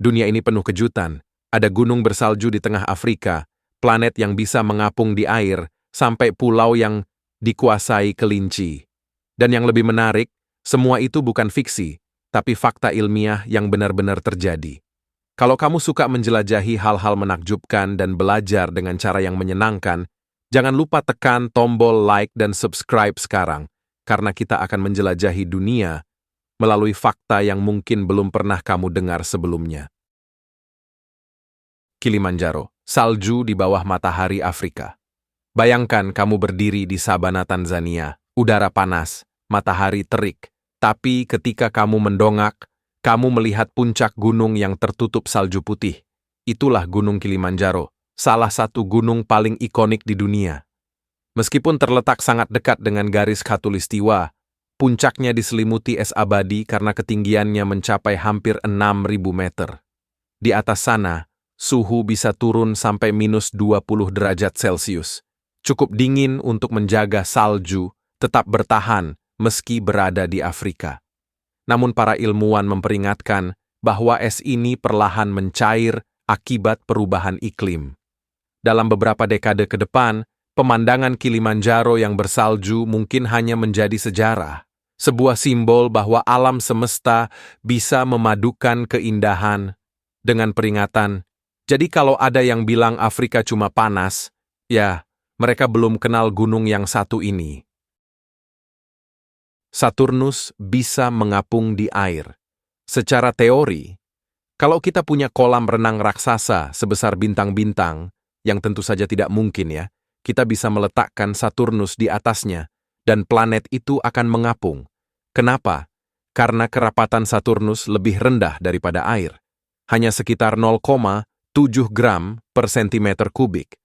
Dunia ini penuh kejutan. Ada gunung bersalju di tengah Afrika, planet yang bisa mengapung di air, sampai pulau yang dikuasai kelinci. Dan yang lebih menarik, semua itu bukan fiksi, tapi fakta ilmiah yang benar-benar terjadi. Kalau kamu suka menjelajahi hal-hal menakjubkan dan belajar dengan cara yang menyenangkan, jangan lupa tekan tombol like dan subscribe sekarang, karena kita akan menjelajahi dunia melalui fakta yang mungkin belum pernah kamu dengar sebelumnya. Kilimanjaro, salju di bawah matahari Afrika. Bayangkan kamu berdiri di sabana Tanzania, udara panas, matahari terik, tapi ketika kamu mendongak, kamu melihat puncak gunung yang tertutup salju putih. Itulah Gunung Kilimanjaro, salah satu gunung paling ikonik di dunia. Meskipun terletak sangat dekat dengan garis khatulistiwa, puncaknya diselimuti es abadi karena ketinggiannya mencapai hampir 6.000 meter. Di atas sana, suhu bisa turun sampai minus 20 derajat Celcius. Cukup dingin untuk menjaga salju tetap bertahan meski berada di Afrika. Namun para ilmuwan memperingatkan bahwa es ini perlahan mencair akibat perubahan iklim. Dalam beberapa dekade ke depan, pemandangan Kilimanjaro yang bersalju mungkin hanya menjadi sejarah, sebuah simbol bahwa alam semesta bisa memadukan keindahan dengan peringatan. Jadi kalau ada yang bilang Afrika cuma panas, ya, mereka belum kenal gunung yang satu ini. Saturnus bisa mengapung di air. Secara teori, kalau kita punya kolam renang raksasa sebesar bintang-bintang, yang tentu saja tidak mungkin ya, kita bisa meletakkan Saturnus di atasnya, dan planet itu akan mengapung. Kenapa? Karena kerapatan Saturnus lebih rendah daripada air. Hanya sekitar 0,7 gram per sentimeter kubik.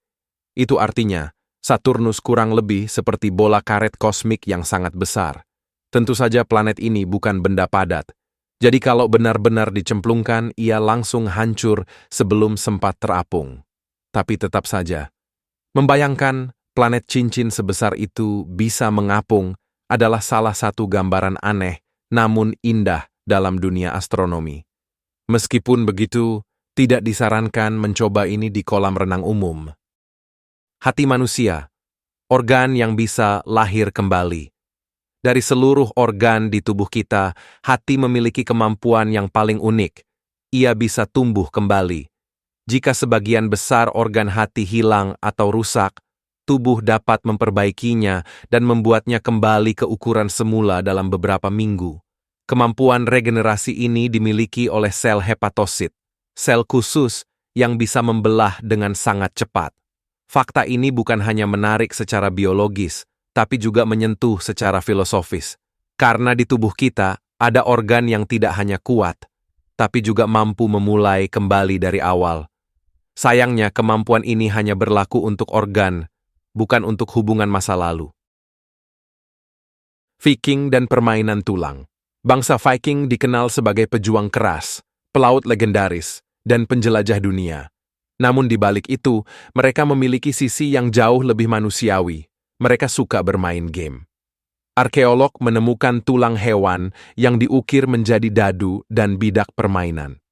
Itu artinya, Saturnus kurang lebih seperti bola karet kosmik yang sangat besar. Tentu saja planet ini bukan benda padat. Jadi kalau benar-benar dicemplungkan, ia langsung hancur sebelum sempat terapung. Tapi tetap saja, membayangkan planet cincin sebesar itu bisa mengapung adalah salah satu gambaran aneh, namun indah dalam dunia astronomi. Meskipun begitu, tidak disarankan mencoba ini di kolam renang umum. Hati manusia, organ yang bisa lahir kembali. Dari seluruh organ di tubuh kita, hati memiliki kemampuan yang paling unik. Ia bisa tumbuh kembali. Jika sebagian besar organ hati hilang atau rusak, tubuh dapat memperbaikinya dan membuatnya kembali ke ukuran semula dalam beberapa minggu. Kemampuan regenerasi ini dimiliki oleh sel hepatosit, sel khusus yang bisa membelah dengan sangat cepat. Fakta ini bukan hanya menarik secara biologis, tapi juga menyentuh secara filosofis. Karena di tubuh kita ada organ yang tidak hanya kuat, tapi juga mampu memulai kembali dari awal. Sayangnya, kemampuan ini hanya berlaku untuk organ, bukan untuk hubungan masa lalu. Viking dan permainan tulang. Bangsa Viking dikenal sebagai pejuang keras, pelaut legendaris, dan penjelajah dunia. Namun di balik itu, mereka memiliki sisi yang jauh lebih manusiawi. Mereka suka bermain game. Arkeolog menemukan tulang hewan yang diukir menjadi dadu dan bidak permainan.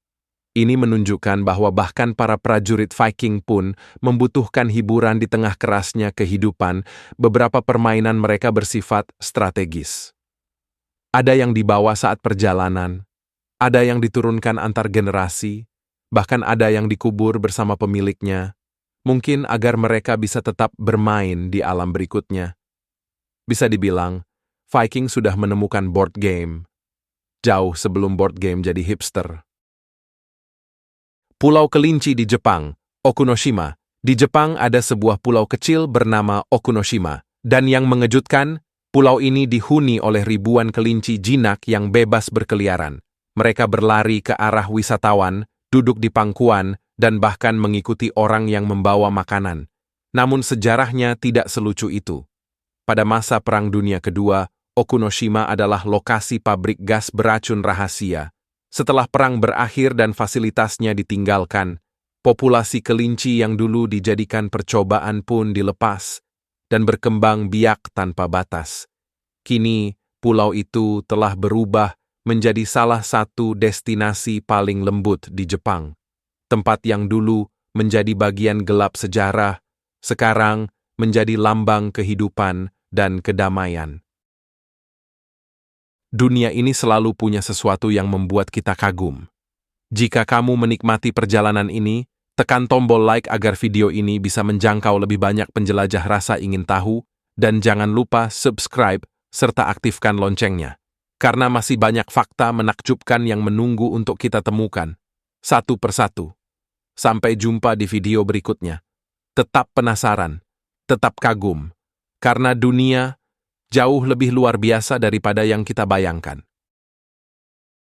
Ini menunjukkan bahwa bahkan para prajurit Viking pun membutuhkan hiburan di tengah kerasnya kehidupan. Beberapa permainan mereka bersifat strategis. Ada yang dibawa saat perjalanan, ada yang diturunkan antar generasi, bahkan ada yang dikubur bersama pemiliknya, mungkin agar mereka bisa tetap bermain di alam berikutnya. Bisa dibilang, Viking sudah menemukan board game, jauh sebelum board game jadi hipster. Pulau Kelinci di Jepang, Okunoshima. Di Jepang ada sebuah pulau kecil bernama Okunoshima, dan yang mengejutkan, pulau ini dihuni oleh ribuan kelinci jinak yang bebas berkeliaran. Mereka berlari ke arah wisatawan, duduk di pangkuan, dan bahkan mengikuti orang yang membawa makanan. Namun sejarahnya tidak selucu itu. Pada masa Perang Dunia Kedua, Okunoshima adalah lokasi pabrik gas beracun rahasia. Setelah perang berakhir dan fasilitasnya ditinggalkan, populasi kelinci yang dulu dijadikan percobaan pun dilepas dan berkembang biak tanpa batas. Kini, pulau itu telah berubah menjadi salah satu destinasi paling lembut di Jepang. Tempat yang dulu menjadi bagian gelap sejarah, sekarang menjadi lambang kehidupan dan kedamaian. Dunia ini selalu punya sesuatu yang membuat kita kagum. Jika kamu menikmati perjalanan ini, tekan tombol like agar video ini bisa menjangkau lebih banyak penjelajah rasa ingin tahu, dan jangan lupa subscribe serta aktifkan loncengnya. Karena masih banyak fakta menakjubkan yang menunggu untuk kita temukan, satu persatu. Sampai jumpa di video berikutnya. Tetap penasaran, tetap kagum, karena dunia jauh lebih luar biasa daripada yang kita bayangkan.